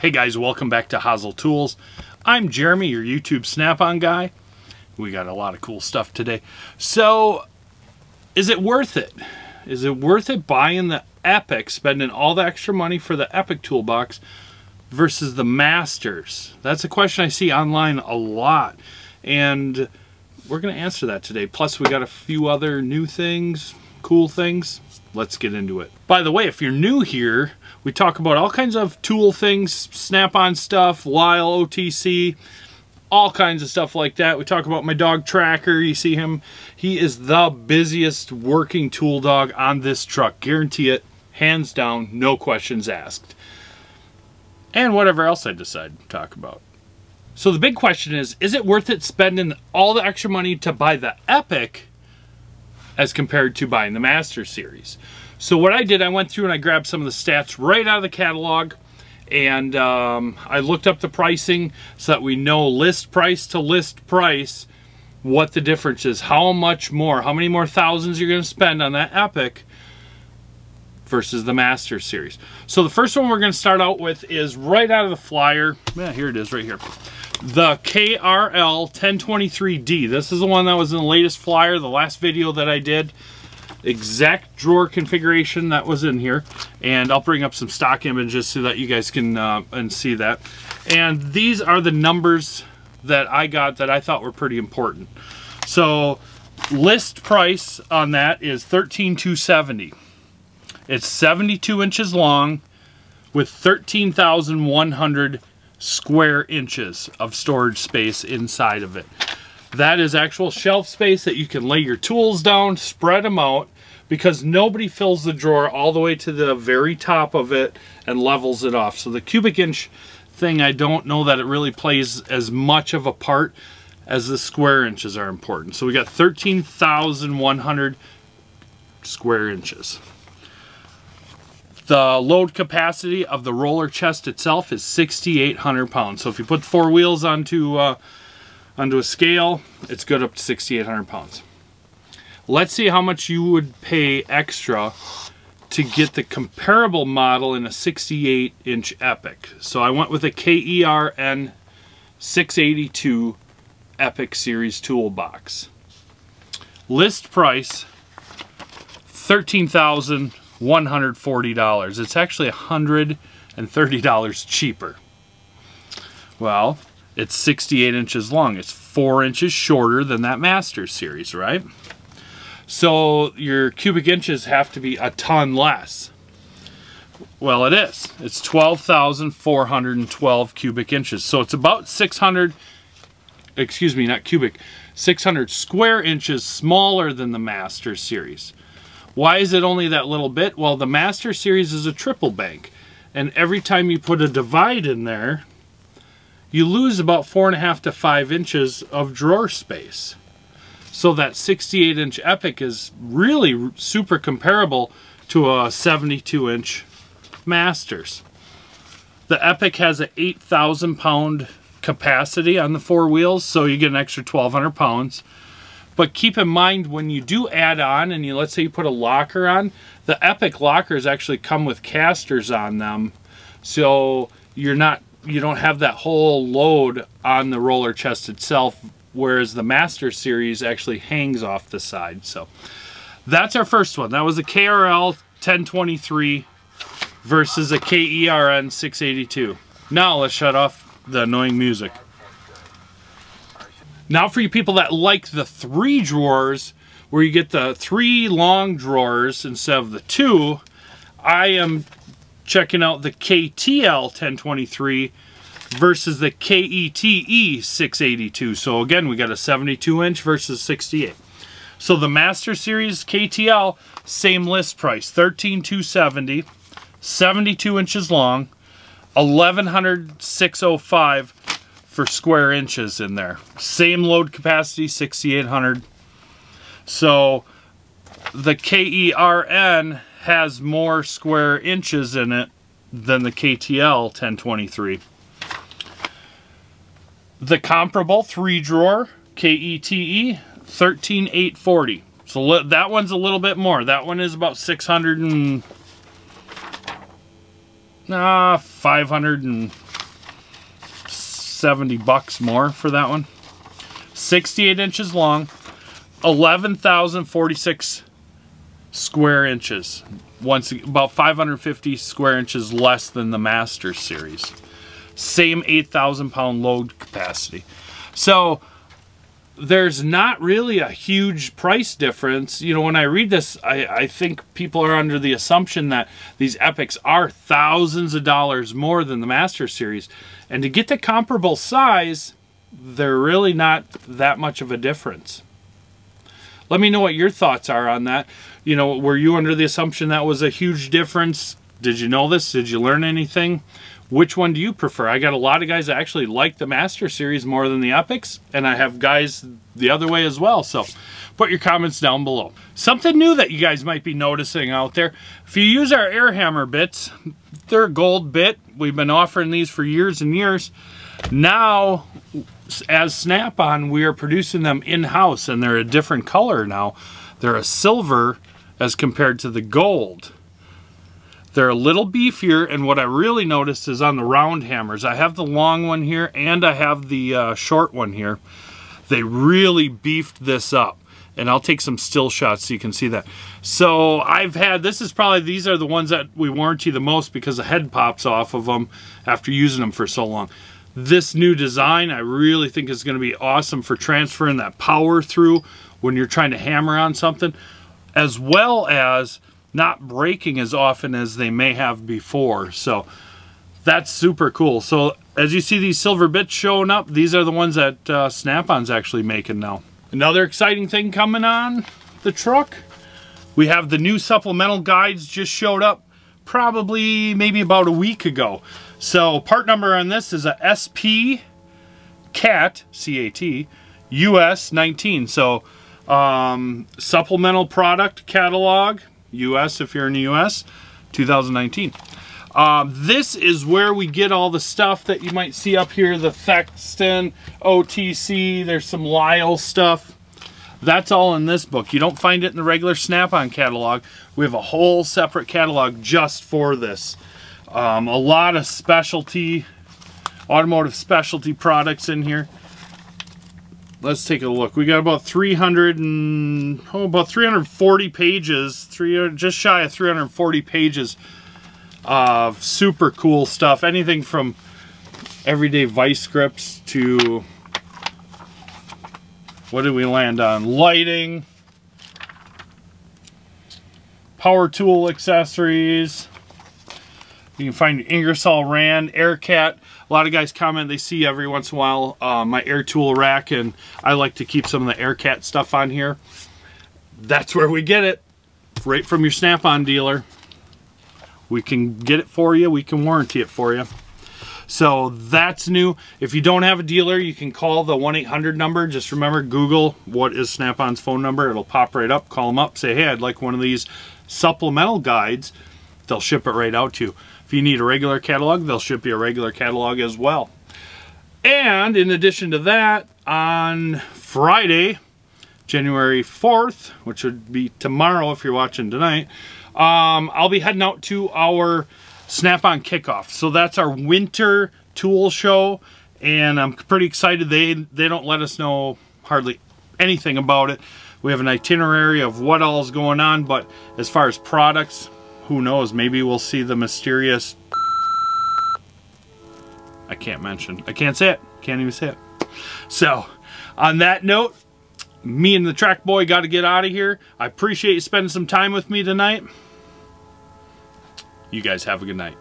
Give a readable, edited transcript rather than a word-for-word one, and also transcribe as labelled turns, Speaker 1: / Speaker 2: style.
Speaker 1: Hey guys, welcome back to Haasl Tools. I'm Jeremy, your YouTube Snap-on guy. We got a lot of cool stuff today. So, is it worth it? Is it worth it buying the Epiq, spending all the extra money for the Epiq toolbox versus the Masters? That's a question I see online a lot. And we're going to answer that today. Plus, we got a few other new things, cool things. Let's get into it. By the way, if you're new here, we talk about all kinds of tool things, Snap-on stuff, Lyle, OTC, all kinds of stuff like that. We talk about my dog Tracker. You see him. He is the busiest working tool dog on this truck. Guarantee it. Hands down, no questions asked. And whatever else I decide to talk about. So the big question is it worth it spending all the extra money to buy the Epiq as compared to buying the Master Series? So what I did, I went through and I grabbed some of the stats right out of the catalog, and I looked up the pricing so that we know list price to list price what the difference is. How much more, how many more thousands you're going to spend on that Epiq versus the Master Series. So the first one we're going to start out with is right out of the flyer. Yeah, here it is right here. The KRL 1023D. This is the one that was in the latest flyer, the last video that I did. Exact drawer configuration that was in here. And I'll bring up some stock images so that you guys can and see that. And these are the numbers that I got that I thought were pretty important. So list price on that is $13,270. It's 72 inches long with 13,100 square inches of storage space inside of it. That is actual shelf space that you can lay your tools down, spread them out, because nobody fills the drawer all the way to the very top of it and levels it off. So the cubic inch thing, I don't know that it really plays as much of a part as the square inches are important. So we got 13,100 square inches. The load capacity of the roller chest itself is 6,800 pounds. So if you put 4 wheels onto a scale, it's good up to 6,800 pounds. Let's see how much you would pay extra to get the comparable model in a 68-inch Epiq. So I went with a KERN 682 Epiq Series toolbox. List price, $13,140. It's actually $130 cheaper. Well, it's 68 inches long. It's 4 inches shorter than that Master Series, right? So your cubic inches have to be a ton less. Well, it is. It's 12,412 cubic inches. So it's about 600, excuse me, not cubic, 600 square inches smaller than the Master Series. Why is it only that little bit? Well, the Master Series is a triple bank, and every time you put a divide in there, you lose about 4.5 to 5 inches of drawer space. So that 68-inch Epiq is really super comparable to a 72-inch Masters. The Epiq has an 8,000 pound capacity on the 4 wheels, so you get an extra 1,200 pounds. But keep in mind, when you do add on, and let's say you put a locker on, the Epiq lockers actually come with casters on them, so you don't have that whole load on the roller chest itself, whereas the Master Series actually hangs off the side. So that's our first one. That was a KRL 1023 versus a KERN 682. Now let's shut off the annoying music. Now for you people that like the 3 drawers, where you get the 3 long drawers instead of the 2, I am checking out the KTL 1023 versus the KETE 682. So again, we got a 72-inch versus 68. So the Master Series KTL, same list price, $13,270, 72 inches long, 11,605 for square inches in there. Same load capacity, 6,800. So the KERN has more square inches in it than the KTL 1023. The comparable 3-drawer KETE 13,840. So that one's a little bit more. That one is about 600 and 500 and $70 more for that one. 68 inches long, 11,046 square inches. Once about 550 square inches less than the Masters series. Same 8,000 pound load capacity. So there's not really a huge price difference. You know, when I read this, I think people are under the assumption that these Epiqs are thousands of dollars more than the Master Series. And to get the comparable size, they're really not that much of a difference. Let me know what your thoughts are on that. You know, were you under the assumption that was a huge difference? Did you know this? Did you learn anything? Which one do you prefer? I got a lot of guys that actually like the Master Series more than the Epiqs, and I have guys the other way as well. So put your comments down below. Something new that you guys might be noticing out there. If you use our air hammer bits, they're a gold bit. We've been offering these for years and years. Now, as Snap-on, we are producing them in-house, and they're a different color now. They're a silver as compared to the gold. They're a little beefier, and what I really noticed is on the round hammers. I have the long one here, and I have the short one here. They really beefed this up, and I'll take some still shots so you can see that. So I've had, these are the ones that we warranty the most because the head pops off of them after using them for so long. This new design I really think is going to be awesome for transferring that power through when you're trying to hammer on something, as well as not breaking as often as they may have before. So that's super cool. So as you see these silver bits showing up, these are the ones that Snap-on's actually making now. Another exciting thing coming on the truck, we have the new supplemental guides just showed up probably maybe about a week ago. So part number on this is a SP CAT, C-A-T, US 19. So supplemental product catalog, US if you're in the US, 2019. This is where we get all the stuff that you might see up here, the Thexton, OTC, there's some Lyle stuff. That's all in this book. You don't find it in the regular Snap-on catalog. We have a whole separate catalog just for this. A lot of specialty, automotive specialty products in here. Let's take a look. We got about 340 pages, just shy of 340 pages of super cool stuff. Anything from everyday vice grips to, what did we land on? Lighting, power tool accessories. You can find Ingersoll Rand, AirCat. A lot of guys comment they see every once in a while my air tool rack, and I like to keep some of the AirCat stuff on here. That's where we get it, right from your Snap-on dealer. We can get it for you, we can warranty it for you. So that's new. If you don't have a dealer, you can call the 1-800 number. Just remember, Google what is Snap-on's phone number. It'll pop right up. Call them up, say, hey, I'd like one of these supplemental guides. They'll ship it right out to you. If you need a regular catalog, they'll ship you a regular catalog as well. And in addition to that, on Friday, January 4th, which would be tomorrow if you're watching tonight, I'll be heading out to our Snap-on kickoff. So that's our winter tool show, and I'm pretty excited. They don't let us know hardly anything about it. We have an itinerary of what all is going on, but as far as products, who knows, maybe we'll see the mysterious, I can't say it, can't even say it. So on that note, me and the track boy got to get out of here. I appreciate you spending some time with me tonight. You guys have a good night.